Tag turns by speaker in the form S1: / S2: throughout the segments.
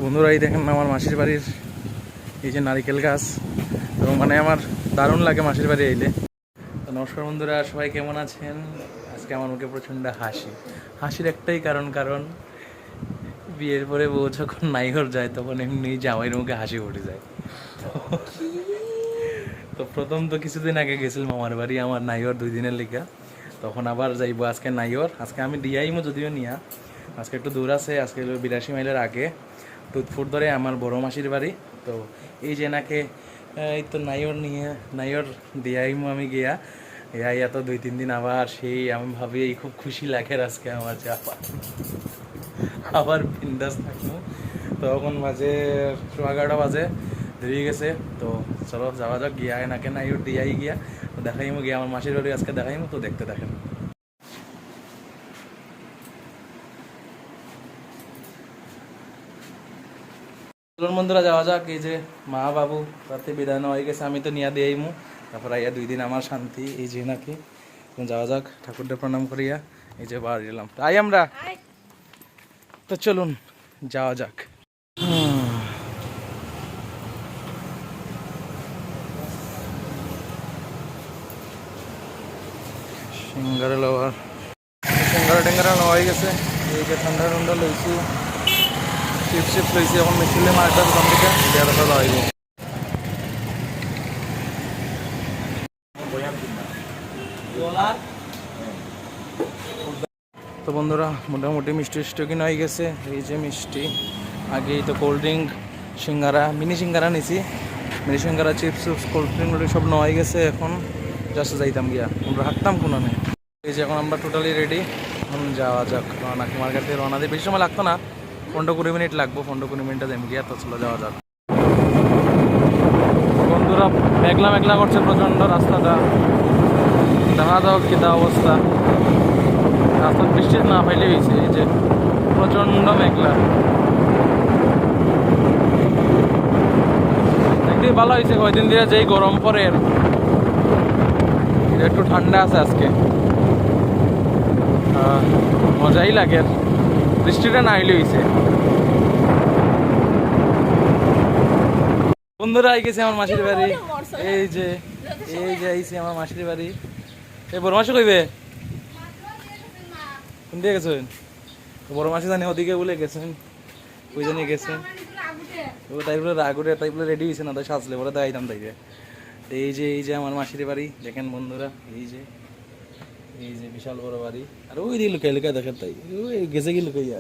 S1: বন্ধুরা এই দেখেন আমার মাসির বাড়ির এই যে নারিকেল গাছ, এবং মানে আমার দারুণ লাগে মাসির বাড়ি এলে। তো নমস্কার বন্ধুরা, সবাই কেমন আছেন? আজকে আমার মুখে প্রচণ্ড হাসির একটাই কারণ বিয়ের পরে বউ যখন নাইঘর যায় তখন এমনি জামাইয়ের মুখে হাসি উঠে যায়। তো প্রথম তো কিছুদিন আগে গেছিলাম আমার বাড়ি, আমার নাইঘর 2 দিনের লিগা, তখন আবার যাইবো আজকে নাইঘর। আজকে আমি দিয়াইমো যদিও নিয়া, আজকে একটু দূর আছে, আজকে 82 মাইলের আগে টুথফুট ধরে আমার বড় মাসির বাড়ি। তো এই যে নাকে এই তো নাইয়র দিয়াইমো আমি গিয়া ইয়া তো 2-3 দিন আবার সেই আমি ভাবি এই খুব খুশি লাগে আজকে আমার যে আবার বিন্দাস থাকবো। তো এখন বাজে 11:30 বাজে, দেরি গেছে। তো চলো যাওয়া যাক, গিয়া নাকে নাইয়র দিয়াই গিয়া দেখাইমো গিয়া আমার মাসির বাড়ি আজকে দেখাইমো। তো দেখতে দেখেন বন্ধুরা, যাওয়া যাক। এই যে মা বাবু তাতে বিদায় নেওয়া হয়ে গেছে, আমি তো নিয়া দিয়াইমু, তারপর আইয়া 2 দিন আমার শান্তি। এই যে নাকি যাওয়া যাক, ঠাকুরদের প্রণাম করিয়া এই যে বাড়ি এলাম। আই আমরা, তো চলুন যাওয়া যাক। সিঙ্গারা লওয়ার সিঙ্গারা নেওয়া হয়ে গেছে। এই যে ঠান্ডা লইছি, চিপস লইছি, এখন মিছিলে মার্কেটের দোকান থেকে দেড় টাকা লইব। তো বন্ধুরা মোটামুটি মিষ্টি কিনা হয়ে গেছে। এই যে মিষ্টি, আগেই তো কোল্ড ড্রিঙ্ক, সিঙ্গারা, মিনি সিঙ্গারা নিছি, মিনি সিঙ্গারা, চিপস কোল্ড ড্রিঙ্ক সব নেওয়া হয়ে গেছে। এখন জাস্ট যাইতাম গিয়া, আমরা হাঁটতাম কোনো নেই। এই যে এখন আমরা টোটালি রেডি, এখন যাওয়া যাক। রওনা মার্কেট থেকে রওনা দিয়ে বেশি সময় লাগতো না, 15-20 মিনিট লাগবো, 15-20 মিনিটে যাই গিয়া। তো চলো যাওয়া যাক। বন্ধুরা মেঘলা করছে প্রচণ্ড রাস্তাটা, দেখা যাও কিতা অবস্থা। রাস্তা বৃষ্টি না পাইলে হয়েছে, এই যে প্রচণ্ড মেঘলা। একদিন ভালো হয়েছে, কয়দিন দিয়ে যেই গরম পরে একটু ঠান্ডা আছে আজকে, মজাই লাগে। বৃষ্টিটা না আইলে হয়েছে। বন্ধুরা আই গেছে আমার মাসির বাড়ি। এই যে আইছে আমার মাসির বাড়ি। এই বড় মাসি কইবে কোন দিয়ে গেছেন? বড় মাসি জানি ওদিকে বলে গেছেন, ওই জানি গেছেন। তাই বলে রাগুরে, তাই বলে রেডি হয়েছে না, তাই সাজলে বলে দেখাইতাম তাইকে। এই যে আমার মাসির বাড়ি দেখেন বন্ধুরা, এই যে বিশাল বড় বাড়ি। আর ওই দিকে লুকাই দেখেন, তাই ওই গেছে কি লুকাইয়া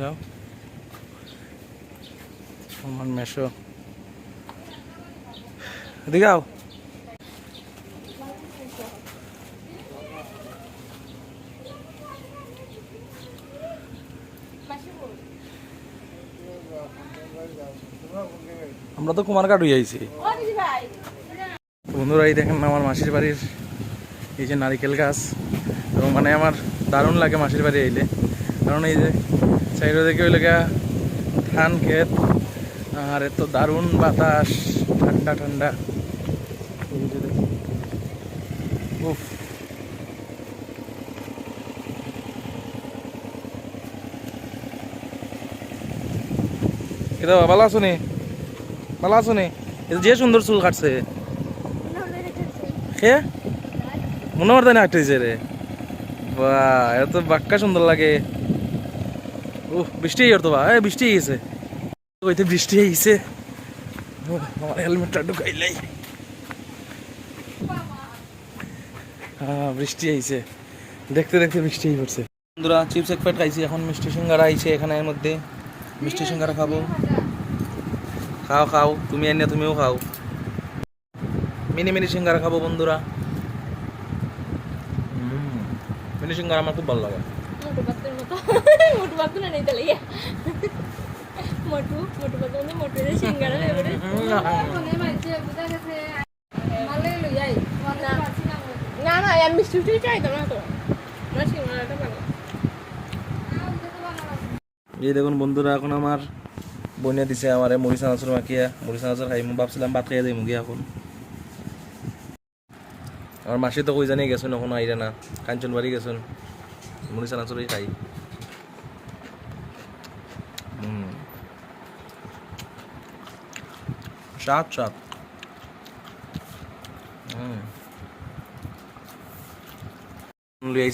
S1: যাও। আমার মেশো দিগাও। আমরা তো কুমারঘাট হয়ে আইছি বন্ধুরা। এই দেখেন আমার মাসির বাড়ির এই যে নারিকেল গাছ, এবং মানে আমার দারুণ লাগে মাসির বাড়ি আইলে, কারণ এই যে সাইড থেকে ওই লেগা ধান ক্ষেত, আর এত দারুণ বাতাস, ঠান্ডা। উফ, এটা ভালো আছো নি? যে সুন্দর চুল কাটছে, হে মনে হয় না হাঁটতেছে রে। বাহ, এত বাক্কা সুন্দর লাগে। বৃষ্টি তো বা বৃষ্টি গেছে, ওইতে বৃষ্টি আইছে। আমার হেলমেটটা ঢুকাইলাই। বৃষ্টি আইছে, দেখতে বৃষ্টি পড়ছে। বন্ধুরা চিপস এক প্যাকেট খাইছি, এখন মিষ্টি সিঙ্গারা আইছে এখানে। এর মধ্যে মিষ্টি সিঙ্গারা খাবো। খাও তুমি আনিয়া তুমিও খাও। মিনি সিঙ্গারা খাবো বন্ধুরা। মিনি সিঙ্গারা আমার খুব ভালো লাগে। এই দেখুন বন্ধুরা, এখন আমার বনিয়া দিছে আমার মুড়ি চানাচুর মাখিয়া, মুড়ি চানাচুর খাই। ভাবছিলাম ভাত খাইয়া যাই মুগি। এখন আমার মাসি তো কই জানি গেছেন, এখন আইরে না, কাঞ্চনবাড়ি গেছেন, মুড়ি চানাচুরই খাই। স্বাদ স্বাদ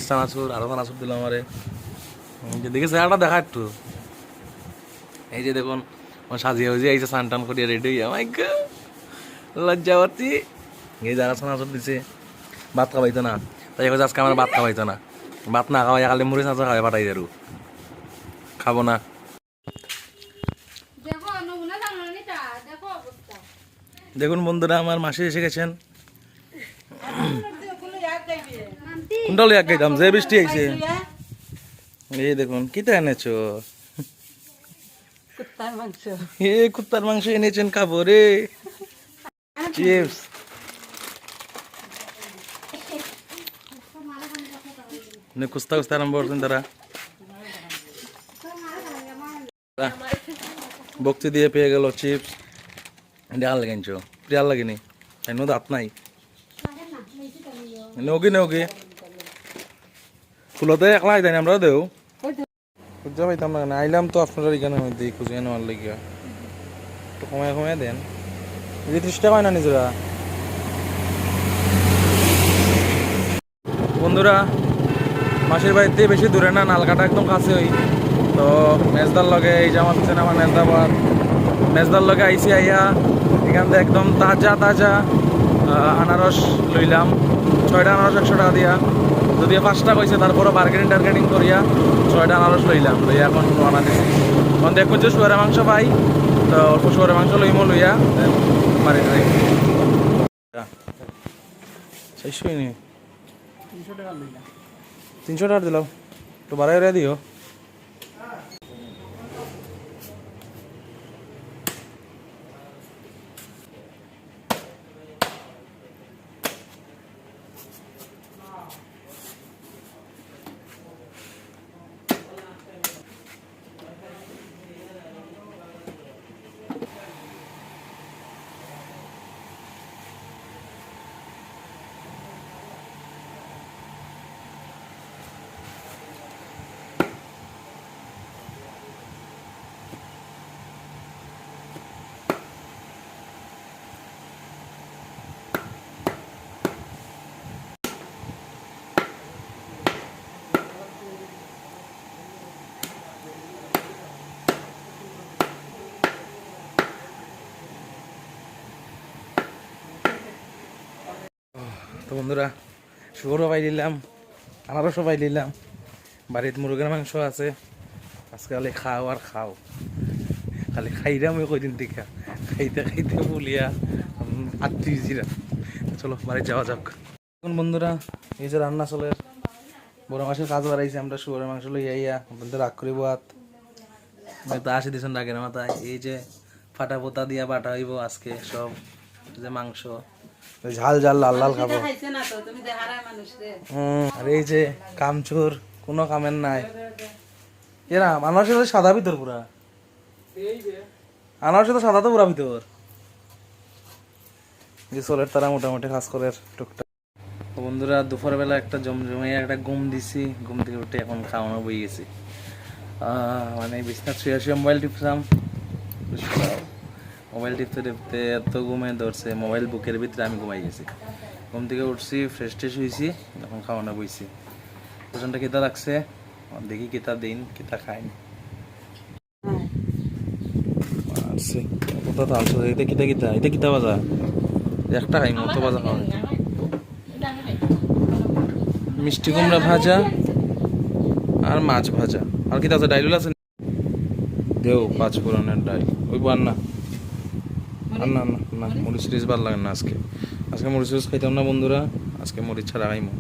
S1: চানাচুর আরো চানাচুর দিলাম আমারে দেখে চেহারাটা দেখা একটু এই যে দেখুন সাজিয়ে হয়েছে এই যে স্নান টান করিয়া রেডি হইয়া মাই গড লজ্জাবতী এই যারা চানাচুর দিছে ভাত খাওয়াইতো না তাই আজকে আমার ভাত খাওয়াইতো না ভাত না খাওয়াই খালি মুড়ি চাঁচা খাওয়াই পাঠাই দেরু খাবো না দেখুন বন্ধুরা আমার মাসি এসে গেছেন কোনটা লইয়া গাইতাম যে বৃষ্টি আইছে এই দেখুন কি তা এনেছো কুত্তার মাংস এনেছেন খাবো রে চিপস কুস্তা কুস্তা আরম্ভ করছেন তারা বক্তি দিয়ে পেয়ে গেল চিপস ডাল লাগাইছো প্রিয়াল লাগেনি তাই নো দাঁত নাই নৌকি নৌকি ফুলতে একলা আইতানি আমরা দেও খুঁজা পাইতাম না আইলাম তো আপনারা এখানে মধ্যে খুঁজে নেওয়ার লাগিয়া একটু কমায় কমায় দেন এই 30 টাকা হয় না নিজেরা বন্ধুরা মাসির বাড়িতে বেশি দূরে না নালকাটা একদম কাছে হই তো মেজদার লগে এই যে আমার হচ্ছে আমার মেজদাবাদ মেজদার লগে আইসি আইয়া এখান থেকে একদম তাজা তাজা আনারস লইলাম 6টা আনারস 100 টাকা দিয়া যদিও 5টা কইছে তারপরও বার্গেনিং টার্গেটিং করিয়া 6টা আনারস লইলাম লইয়া এখন রান্না দিছি এখন দেখো যে শুয়ারের মাংস পাই তো অল্প শুয়ারের মাংস লইমো লইয়া মারি খাই শেষ হয়নি 300 টাকা লইলাম 300 টাকা দিলাম তো বাড়াই দিও তো বন্ধুরা শুকরও পাই দিলাম আনারসও পাই দিলাম বাড়িতে মুরগের মাংস আছে আজকে খালি খাও আর খাও খালি খাইলাম ওই কদিন থেকে খাইতে খাইতে বলিয়া আত্মীয়রা চলো বাড়ি যাওয়া যাক এখন বন্ধুরা এই যে রান্না চলে বড় মাসের কাজ বাড়াইছে আমরা শুকরের মাংস লই আইয়া বলতে রাগ করিব তো আসি দিয়েছেন রাগের মাথায় এই যে ফাটা পোতা দিয়া বাটা হইব আজকে সব যে মাংস ঝাল ঝাল লাল লাল খাবো আর এই যে কামচুর কোনো কামের নাই এরা আনারসের তো সাদা ভিতর পুরা আনারসের তো সাদা তো পুরা ভিতর চলের তারা মোটামুটি কাজ করে টুকটাক বন্ধুরা দুপুর বেলা একটা জমজমাইয়া একটা ঘুম দিছি ঘুম থেকে উঠে এখন খাওয়ানো বই গেছি মানে বিছনা শুয়ে শুয়ে মোবাইল টিপছিলাম মোবাইল টিপতে টিপতে এত ঘুমে ধরছে মোবাইল বুকের ভিতরে আমি ঘুমাই গেছি ঘুম থেকে উঠছি ফ্রেশ ট্রেশ হয়েছি এখন খাওয়ানো বইছি ওজনটা কিতা লাগছে দেখি কিতা দিন কিতা খাইনি কোথা তো আনছো এটা কিতা কিতা এটা কিতা বাজা একটা খাই মতো বাজা খাওয়া মিষ্টি কুমড়া ভাজা আর মাছ ভাজা আর কিতা আছে ডাইল আছে দেও 5 ফোড়নের ডাইল ওই বান না না না না মরিচ টরিচ ভালো লাগে না আজকে আজকে মরিচ টরিচ খাইতাম না বন্ধুরা আজকে মরিচ ছাড়া খাইমো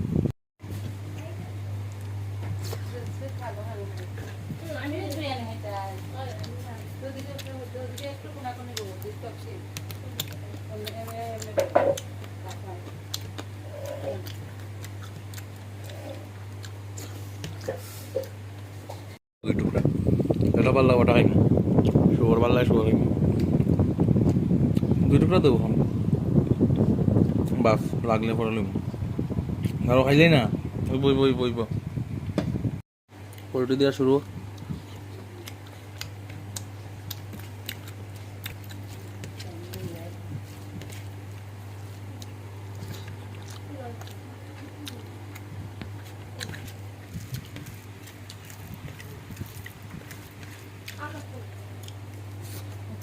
S1: ওই টুকরা এটা ভালো লাগে ওটা খাইমো শুয়োর ভালো লাগে শুয়োর খাইমো 2 টুকরা দেবো বাস লাগলে পরে লইব আরো খাইলেই না ওই বই বই বইব পোলট্রি দেওয়া শুরু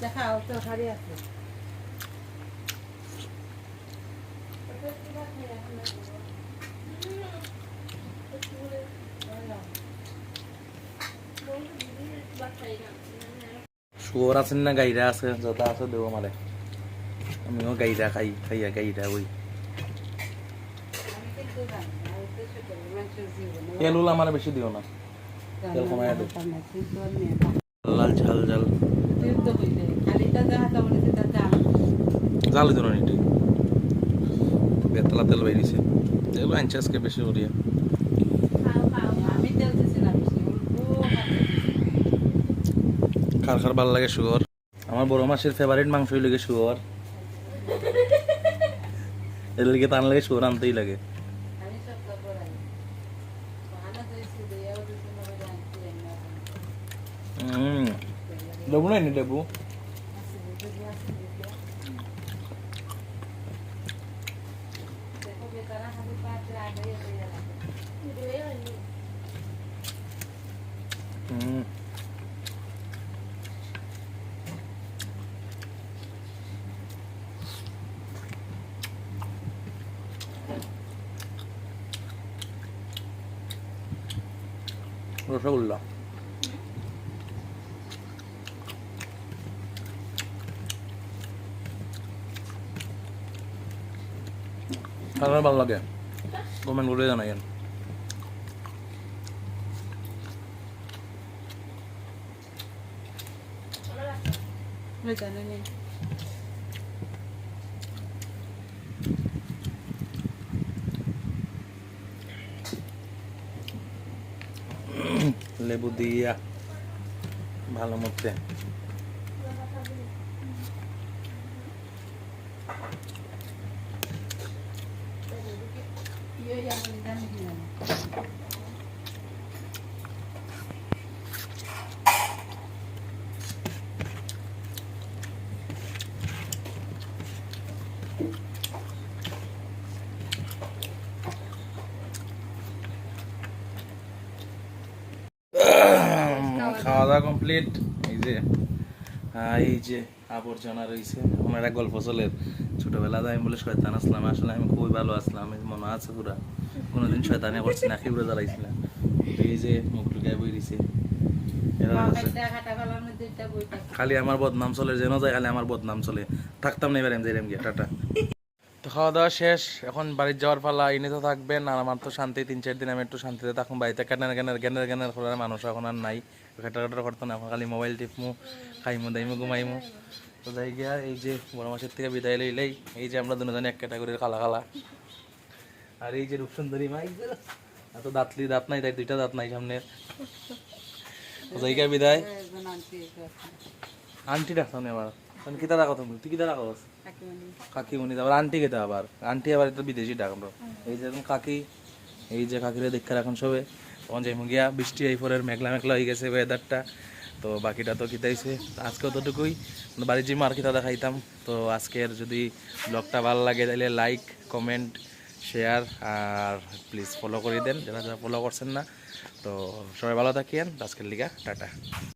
S2: দেখাও তো হারি আছে
S1: শুয়োর আছেন না গাইরা আছে যত আছে দেবো আমারে আমিও গাইরা খাইয়া গাইরা ওই তেল আমার বেশি দিও না তেল কমাইয়া দে লাল ঝাল ঝাল জাল দিও না নিটি বেতলা তেল বাইরিছে তেল আনছে আজকে বেশি করিয়া
S2: আমি তেল দিছি না বেশি
S1: খার খার ভালো লাগে শুয়োর আমার বড় মাসের ফেভারিট মাংসই লাগে শুয়োর এর লিগে টান লাগে শুয়োর আনতেই লাগে
S2: আমি সব খবর আই আনা দিছি দেয়াও দিছি না জানতে না
S1: লেবু নাই নি লেবু
S2: দেখো বেতারা হাতে পাঁচ আগে হয়ে গেল
S1: রসগোল্লা আপনার ভালো লাগে কমেন্ট করে জানাইন
S2: জানেন
S1: লেবু দিয়া ভালো মতে খাওয়া দাওয়া কমপ্লিট এই যে আবর্জনা রয়েছে আমার একটা গল্প চলে ছোটবেলা আমি বলে শয়তান আসলাম আসলে আমি খুবই ভালো আসলাম আমি মনে আছে পুরা কোনোদিন শয়তানে করছি না খেয়ে জ্বালাইছিলাম এই যে মুখ ঢুকায় বই দিছে খালি আমার বদনাম চলে যেন যায় খালি আমার বদনাম চলে থাকতাম না এবার এম যাইলাম গিয়া টাটা তো খাওয়া দাওয়া শেষ এখন বাড়ির যাওয়ার পালা এনে তো থাকবেন আর আমার তো শান্তি 3-4 দিন আমি একটু শান্তিতে থাকুন বাড়িতে জ্ঞানের করার মানুষ এখন আর নাই কাটার করতো না এখন খালি মোবাইল টিপমু খাইমু দাইমু ঘুমাইমু তো যাই গিয়া এই যে বড় মাসের থেকে বিদায় লইলেই এই যে আমরা দুজনে এক ক্যাটাগরির কালা কালা আর এই যে রূপসুন্দরী মা এত দাঁত নাই তাই 2টা দাঁত নাই সামনে যাই গিয়া বিদায় আন্টি ডাকতাম আবার কি দাদা কথা বল তুই কি দাদা কথা কাকিমণি আবার আন্টি খেতে আবার আন্টি আবার এটা বিদেশি ডাক আমরা এই যে এখন কাকি এই যে কাকিরে দেখে রাখুন সবে তখন যাই গিয়া বৃষ্টি এই পরের মেঘলা মেঘলা হয়ে গেছে ওয়েদারটা তো বাকিটা তো কিতাইছে আজকে অতটুকুই বাড়ির যে মার্কেটা দেখাইতাম তো আজকের যদি ব্লগটা ভালো লাগে তাহলে লাইক কমেন্ট শেয়ার আর প্লিজ ফলো করে দেন যারা যারা ফলো করছেন না তো সবাই ভালো থাকিয়েন আজকের লিগা টাটা।